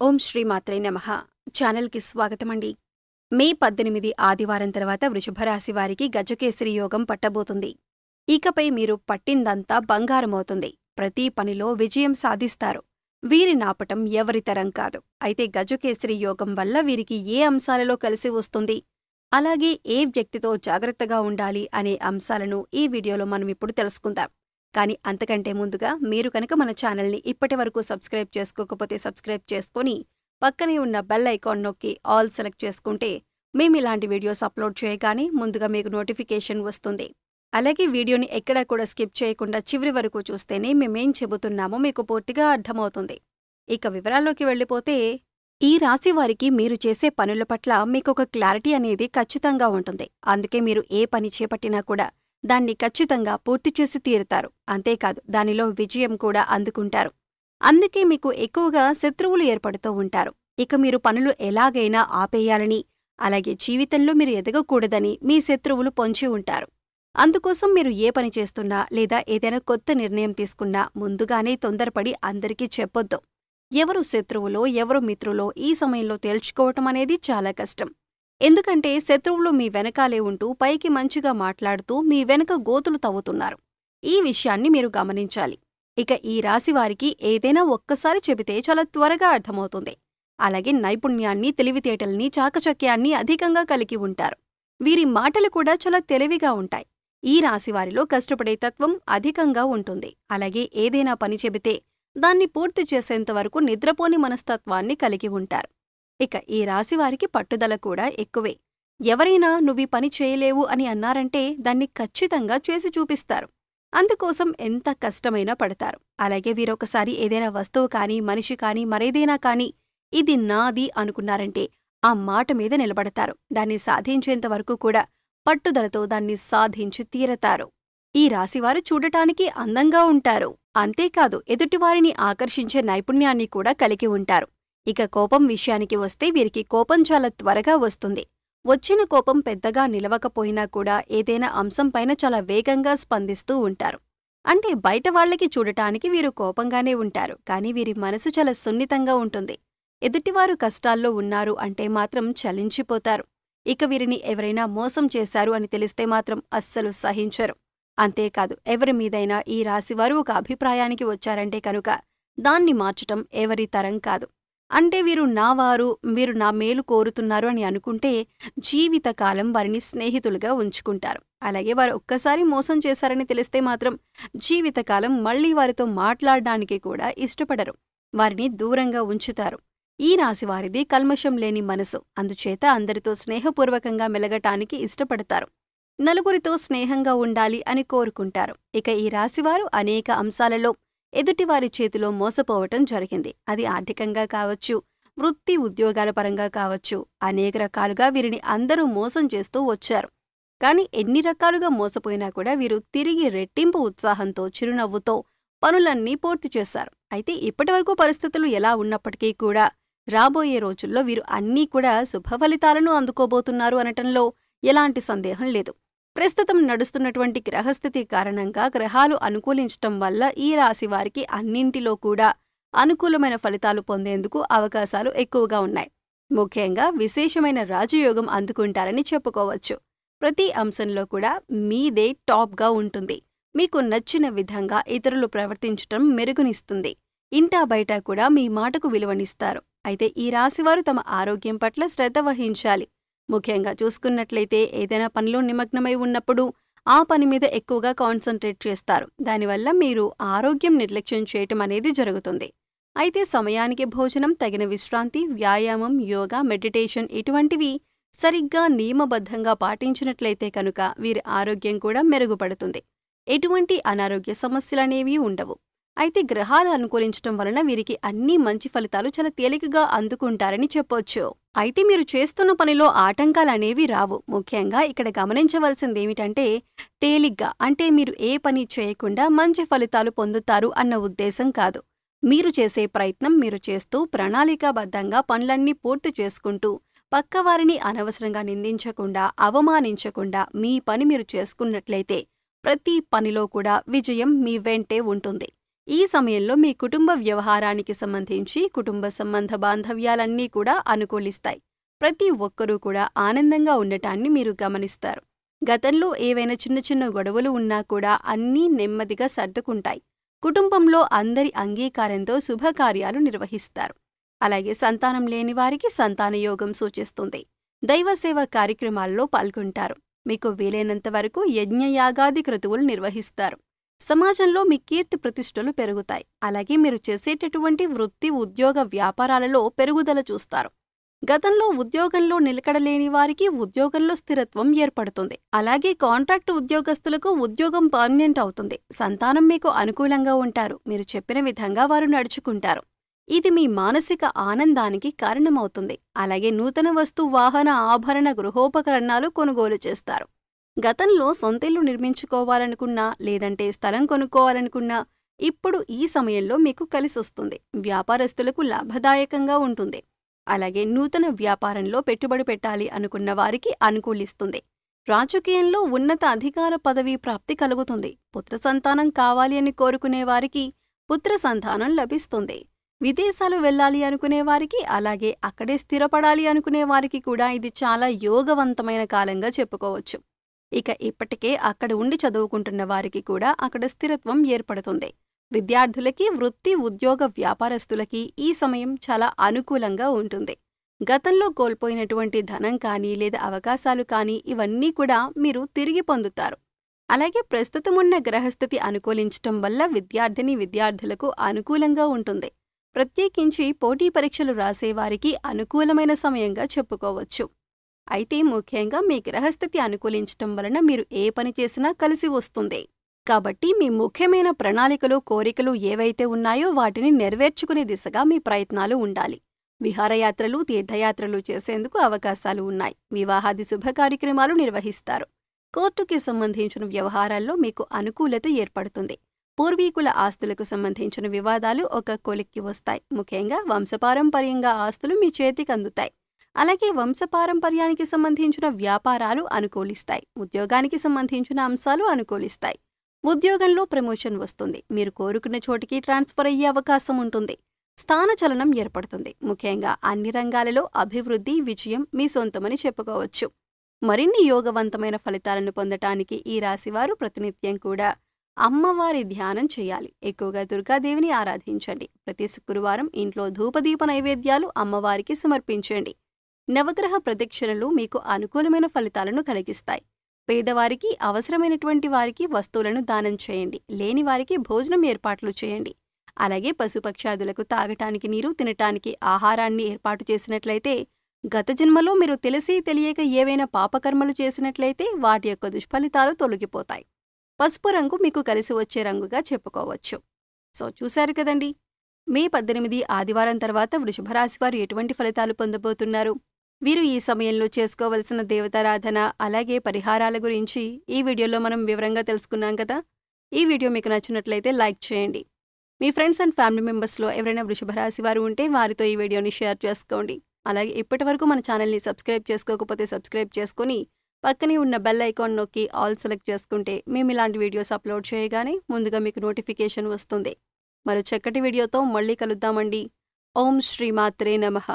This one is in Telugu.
ఓం శ్రీ మాత్రే నమః. ఛానల్కి స్వాగతమండి. మే 18 ఆదివారం తర్వాత వృషభరాశి వారికి గజకేసరి యోగం పట్టబోతుంది. ఇకపై మీరు పట్టిందంతా బంగారమవుతుంది. ప్రతి పనిలో విజయం సాధిస్తారు. వీరి నాపటం ఎవరి తరం కాదు. అయితే గజకేసరి యోగం వల్ల వీరికి ఏ అంశాలలో కలిసి వస్తుంది, అలాగే ఏ వ్యక్తితో జాగ్రత్తగా ఉండాలి అనే అంశాలను ఈ వీడియోలో మనం ఇప్పుడు తెలుసుకుందాం. కానీ అంతకంటే ముందుగా మీరు కనుక మన ఛానల్ని ఇప్పటివరకు సబ్స్క్రైబ్ చేసుకోకపోతే సబ్స్క్రైబ్ చేసుకొని పక్కనే ఉన్న బెల్ ఐకాన్ నొక్కి ఆల్ సెలెక్ట్ చేసుకుంటే మేమిలాంటి వీడియోస్ అప్లోడ్ చేయగానే ముందుగా మీకు నోటిఫికేషన్ వస్తుంది. అలాగే వీడియోని ఎక్కడా కూడా స్కిప్ చేయకుండా చివరి వరకు చూస్తేనే మేమేం చెబుతున్నామో మీకు పూర్తిగా అర్థమవుతుంది. ఇక వివరాల్లోకి వెళ్ళిపోతే, ఈ రాశి వారికి మీరు చేసే పనుల పట్ల మీకొక క్లారిటీ అనేది ఖచ్చితంగా ఉంటుంది. అందుకే మీరు ఏ పని చేపట్టినా కూడా దాన్ని ఖచ్చితంగా పూర్తి చేసి తీరుతారు. అంతేకాదు దానిలో విజయం కూడా అందుకుంటారు. అందుకే మీకు ఎక్కువగా శత్రువులు ఏర్పడుతూ ఉంటారు. ఇక మీరు పనులు ఎలాగైనా ఆపేయాలని, అలాగే జీవితంలో మీరు ఎదగకూడదని మీ శత్రువులు పొంచి ఉంటారు. అందుకోసం మీరు ఏ పని చేస్తున్నా లేదా ఏదైనా కొత్త నిర్ణయం తీసుకున్నా ముందుగానే తొందరపడి అందరికీ చెప్పొద్దు. ఎవరు శత్రువులో ఎవరు మిత్రులో ఈ సమయంలో తేల్చుకోవటం అనేది చాలా కష్టం. ఎందుకంటే శత్రువులు మీ వెనకాలే ఉంటూ పైకి మంచిగా మాట్లాడుతూ మీ వెనక గోతులు తవ్వుతున్నారు. ఈ విషయాన్ని మీరు గమనించాలి. ఇక ఈ రాశివారికి ఏదైనా ఒక్కసారి చెబితే చాలా త్వరగా అర్థమవుతుంది. అలాగే నైపుణ్యాన్ని, తెలివితేటల్ని, చాకచక్యాన్ని అధికంగా కలిగి ఉంటారు. వీరి మాటలు కూడా చాలా తెలివిగా ఉంటాయి. ఈ రాశివారిలో కష్టపడే తత్వం అధికంగా ఉంటుంది. అలాగే ఏదైనా పని చెబితే దాన్ని పూర్తి చేసేంతవరకు నిద్రపోని మనస్తత్వాన్ని కలిగి ఉంటారు. ఇక ఈ రాశివారికి పట్టుదల కూడా ఎక్కువే. ఎవరైనా నువ్వీ పని చేయలేవు అని అన్నారంటే దాన్ని ఖచ్చితంగా చేసి చూపిస్తారు. అందుకోసం ఎంత కష్టమైనా పడతారు. అలాగే వీరొకసారి ఏదైనా వస్తువు కానీ, మనిషి కానీ, మరేదైనా కానీ ఇది నాది అనుకున్నారంటే ఆ మాట మీద నిలబడతారు. దాన్ని సాధించేంతవరకు కూడా పట్టుదలతో దాన్ని సాధించి తీరతారు. ఈ రాశివారు చూడటానికి అందంగా ఉంటారు. అంతేకాదు ఎదుటివారిని ఆకర్షించే నైపుణ్యాన్ని కూడా కలిగి ఉంటారు. ఇక కోపం విషయానికి వస్తే వీరికి కోపం చాలా త్వరగా వస్తుంది. వచ్చిన కోపం పెద్దగా నిలవకపోయినా కూడా ఏదైనా అంశంపైన చాలా వేగంగా స్పందిస్తూ ఉంటారు. అంటే బయట వాళ్లకి చూడటానికి వీరు కోపంగానే ఉంటారు, కానీ వీరి మనసు చాలా సున్నితంగా ఉంటుంది. ఎదుటివారు కష్టాల్లో ఉన్నారు అంటే మాత్రం చలించిపోతారు. ఇక వీరిని ఎవరైనా మోసం చేశారు అని తెలిస్తే మాత్రం అస్సలు సహించరు. అంతేకాదు ఎవరి మీదైనా ఈ రాశివారు ఒక అభిప్రాయానికి వచ్చారంటే కనుక దాన్ని మార్చటం ఎవరి తరం కాదు. అంటే వీరు నా మేలు కోరుతున్నారు అని అనుకుంటే జీవితకాలం వారిని స్నేహితులుగా ఉంచుకుంటారు. అలాగే వారు ఒక్కసారి మోసం చేశారని తెలిస్తే మాత్రం జీవితకాలం మళ్లీ వారితో మాట్లాడడానికి కూడా ఇష్టపడరు. వారిని దూరంగా ఉంచుతారు. ఈ రాశివారిది కల్మషం లేని మనసు. అందుచేత అందరితో స్నేహపూర్వకంగా మెలగటానికి ఇష్టపడతారు. నలుగురితో స్నేహంగా ఉండాలి అని కోరుకుంటారు. ఇక ఈ రాశివారు అనేక అంశాలలో ఎదుటివారి చేతిలో మోసపోవటం జరిగింది. అది ఆర్థికంగా కావచ్చు, వృత్తి ఉద్యోగాల పరంగా కావచ్చు. అనేక రకాలుగా వీరిని అందరూ మోసం చేస్తూ వచ్చారు. కాని ఎన్ని రకాలుగా మోసపోయినా కూడా వీరు తిరిగి రెట్టింపు ఉత్సాహంతో, చిరునవ్వుతో పనులన్నీ పూర్తి చేశారు. అయితే ఇప్పటివరకు పరిస్థితులు ఎలా ఉన్నప్పటికీ కూడా రాబోయే రోజుల్లో వీరు అన్నీ కూడా శుభఫలితాలను అందుకోబోతున్నారు అనటంలో ఎలాంటి సందేహం లేదు. ప్రస్తుతం నడుస్తున్నటువంటి గ్రహస్థితి కారణంగా గ్రహాలు అనుకూలించటం వల్ల ఈ రాశివారికి అన్నింటిలో కూడా అనుకూలమైన ఫలితాలు పొందేందుకు అవకాశాలు ఎక్కువగా ఉన్నాయి. ముఖ్యంగా విశేషమైన రాజయోగం అందుకుంటారని చెప్పుకోవచ్చు. ప్రతి అంశంలో కూడా మీదే టాప్గా ఉంటుంది. మీకు నచ్చిన విధంగా ఇతరులు ప్రవర్తించటం మెరుగునిస్తుంది. ఇంటా బయట కూడా మీ మాటకు విలువనిస్తారు. అయితే ఈ రాశివారు తమ ఆరోగ్యం పట్ల శ్రద్ధ వహించాలి. ముఖ్యంగా చూసుకున్నట్లయితే ఏదైనా పనిలో నిమగ్నమై ఉన్నప్పుడు ఆ పని మీద ఎక్కువగా కాన్సంట్రేట్ చేస్తారు. దానివల్ల మీరు ఆరోగ్యం నిర్లక్ష్యం చేయటం అనేది జరుగుతుంది. అయితే సమయానికి భోజనం, తగిన విశ్రాంతి, వ్యాయామం, యోగా, మెడిటేషన్ ఇటువంటివి సరిగ్గా నియమబద్ధంగా పాటించినట్లయితే కనుక వీరి ఆరోగ్యం కూడా మెరుగుపడుతుంది. ఎటువంటి అనారోగ్య సమస్యలనేవి ఉండవు. అయితే గ్రహాలు అనుకూలించటం వలన వీరికి అన్ని మంచి ఫలితాలు చాలా తేలికగా అందుకుంటారని చెప్పొచ్చు. అయితే మీరు చేస్తున్న పనిలో ఆటంకాలనేవి రావు. ముఖ్యంగా ఇక్కడ గమనించవలసిందేమిటంటే తేలిగ్గా అంటే మీరు ఏ పని చేయకుండా మంచి ఫలితాలు పొందుతారు అన్న ఉద్దేశం కాదు. మీరు చేసే ప్రయత్నం మీరు చేస్తూ ప్రణాళికాబద్ధంగా పనులన్నీ పూర్తి చేసుకుంటూ పక్కవారిని అనవసరంగా నిందించకుండా, అవమానించకుండా మీ పని మీరు చేసుకున్నట్లయితే ప్రతి పనిలో కూడా విజయం మీ వెంటే ఉంటుంది. ఈ సమయంలో మీ కుటుంబ వ్యవహారానికి సంబంధించి కుటుంబ సంబంధ బాంధవ్యాలన్నీ కూడా అనుకూలిస్తాయి. ప్రతి ఒక్కరూ కూడా ఆనందంగా ఉండటాన్ని మీరు గమనిస్తారు. గతంలో ఏవైనా చిన్న చిన్న గొడవలు ఉన్నా కూడా అన్నీ నెమ్మదిగా సర్దుకుంటాయి. కుటుంబంలో అందరి అంగీకారంతో శుభకార్యాలు నిర్వహిస్తారు. అలాగే సంతానం లేని వారికి సంతానయోగం సూచిస్తుంది. దైవసేవ కార్యక్రమాల్లో పాల్గొంటారు. మీకు వీలైనంత వరకు యజ్ఞయాగాది క్రతువులు నిర్వహిస్తారు. సమాజంలో మీ కీర్తి ప్రతిష్టలు పెరుగుతాయి. అలాగే మీరు చేసేటటువంటి వృత్తి ఉద్యోగ వ్యాపారాలలో పెరుగుదల చూస్తారు. గతంలో ఉద్యోగంలో నిలకడలేని వారికి ఉద్యోగంలో స్థిరత్వం ఏర్పడుతుంది. అలాగే కాంట్రాక్టు ఉద్యోగస్తులకు ఉద్యోగం పర్మనెంట్ అవుతుంది. సంతానం మీకు అనుకూలంగా ఉంటారు. మీరు చెప్పిన విధంగా వారు నడుచుకుంటారు. ఇది మీ మానసిక ఆనందానికి కారణమవుతుంది. అలాగే నూతన వస్తు వాహన ఆభరణ గృహోపకరణాలు కొనుగోలు చేస్తారు. గతంలో సొంతిల్లు నిర్మించుకోవాలనుకున్నా లేదంటే స్థలం కొనుక్కోవాలనుకున్నా ఇప్పుడు ఈ సమయంలో మీకు కలిసొస్తుంది. వ్యాపారస్తులకు లాభదాయకంగా ఉంటుంది. అలాగే నూతన వ్యాపారంలో పెట్టుబడి పెట్టాలి అనుకున్న వారికి అనుకూలిస్తుంది. రాజకీయంలో ఉన్నత అధికార పదవీ ప్రాప్తి కలుగుతుంది. పుత్ర సంతానం కావాలి అని కోరుకునే వారికి పుత్ర సంతానం లభిస్తుంది. విదేశాలు వెళ్ళాలి అనుకునే వారికి అలాగే అక్కడే స్థిరపడాలి అనుకునే వారికి కూడా ఇది చాలా యోగవంతమైన కాలంగా చెప్పుకోవచ్చు. ఇక ఇప్పటికే అక్కడ ఉండి చదువుకుంటున్న వారికి కూడా అక్కడ స్థిరత్వం ఏర్పడుతుంది. విద్యార్థులకి, వృత్తి ఉద్యోగ వ్యాపారస్తులకి ఈ సమయం చాలా అనుకూలంగా ఉంటుంది. గతంలో కోల్పోయినటువంటి ధనం కానీ లేదా అవకాశాలు కానీ ఇవన్నీ కూడా మీరు తిరిగి పొందుతారు. అలాగే ప్రస్తుతమున్న గ్రహస్థితి అనుకూలించటం వల్ల విద్యార్థులకు అనుకూలంగా ఉంటుంది. ప్రత్యేకించి పోటీ పరీక్షలు రాసేవారికి అనుకూలమైన సమయంగా చెప్పుకోవచ్చు. అయితే ముఖ్యంగా మీ గ్రహస్థితి అనుకూలించటం వలన మీరు ఏ పని చేసినా కలిసి వస్తుంది. కాబట్టి మీ ముఖ్యమైన ప్రణాళికలు, కోరికలు ఏవైతే ఉన్నాయో వాటిని నెరవేర్చుకునే దిశగా మీ ప్రయత్నాలు ఉండాలి. విహారయాత్రలు, తీర్థయాత్రలు చేసేందుకు అవకాశాలు ఉన్నాయి. వివాహాది శుభ కార్యక్రమాలు నిర్వహిస్తారు. కోర్టుకి సంబంధించిన వ్యవహారాల్లో మీకు అనుకూలత ఏర్పడుతుంది. పూర్వీకుల ఆస్తులకు సంబంధించిన వివాదాలు ఒక కొలిక్కి వస్తాయి. ముఖ్యంగా వంశపారంపర్యంగా ఆస్తులు మీ చేతికి అందుతాయి. అలాగే వంశపారంపర్యానికి సంబంధించిన వ్యాపారాలు అనుకూలిస్తాయి. ఉద్యోగానికి సంబంధించిన అంశాలు అనుకూలిస్తాయి. ఉద్యోగంలో ప్రమోషన్ వస్తుంది. మీరు కోరుకున్న చోటికి ట్రాన్స్ఫర్ అయ్యే అవకాశం ఉంటుంది. స్థానచలనం ఏర్పడుతుంది. ముఖ్యంగా అన్ని రంగాలలో అభివృద్ధి, విజయం మీ సొంతమని చెప్పుకోవచ్చు. మరిన్ని యోగవంతమైన ఫలితాలను పొందటానికి ఈ రాశివారు ప్రతినిత్యం కూడా అమ్మవారి ధ్యానం చేయాలి. ఎక్కువగా దుర్గాదేవిని ఆరాధించండి. ప్రతి శుక్రవారం ఇంట్లో ధూపదీప నైవేద్యాలు అమ్మవారికి సమర్పించండి. నవగ్రహ ప్రదక్షిణలు మీకు అనుకూలమైన ఫలితాలను కలిగిస్తాయి. పేదవారికి, అవసరమైనటువంటి వారికి వస్తువులను దానం చేయండి. లేని వారికి భోజనం ఏర్పాట్లు చేయండి. అలాగే పశుపక్షాదులకు తాగటానికి నీరు, తినటానికి ఆహారాన్ని ఏర్పాటు చేసినట్లయితే, గత జన్మలో మీరు తెలిసి తెలియక ఏవైనా పాపకర్మలు చేసినట్లయితే వాటి యొక్క దుష్ఫలితాలు తొలగిపోతాయి. పసుపు రంగు మీకు కలిసి వచ్చే రంగుగా చెప్పుకోవచ్చు. సో చూశారు కదండి, మే 18 ఆదివారం తర్వాత వృషభరాశివారు ఎటువంటి ఫలితాలు పొందబోతున్నారు. వీరు ఈ సమయంలో చేసుకోవలసిన దేవతారాధన అలాగే పరిహారాల గురించి ఈ వీడియోలో మనం వివరంగా తెలుసుకున్నాం కదా. ఈ వీడియో మీకు నచ్చినట్లయితే లైక్ చేయండి. మీ ఫ్రెండ్స్ అండ్ ఫ్యామిలీ మెంబర్స్లో ఎవరైనా వృషభరాశి వారు ఉంటే వారితో ఈ వీడియోని షేర్ చేసుకోండి. అలాగే ఇప్పటివరకు మన ఛానల్ని సబ్స్క్రైబ్ చేసుకోకపోతే సబ్స్క్రైబ్ చేసుకుని పక్కనే ఉన్న బెల్ ఐకాన్ నొక్కి ఆల్ సెలెక్ట్ చేసుకుంటే మేము ఇలాంటి వీడియోస్ అప్లోడ్ చేయగానే ముందుగా మీకు నోటిఫికేషన్ వస్తుంది. మరో చక్కటి వీడియోతో మళ్ళీ కలుద్దామండి. ఓం శ్రీమాత్రే నమః.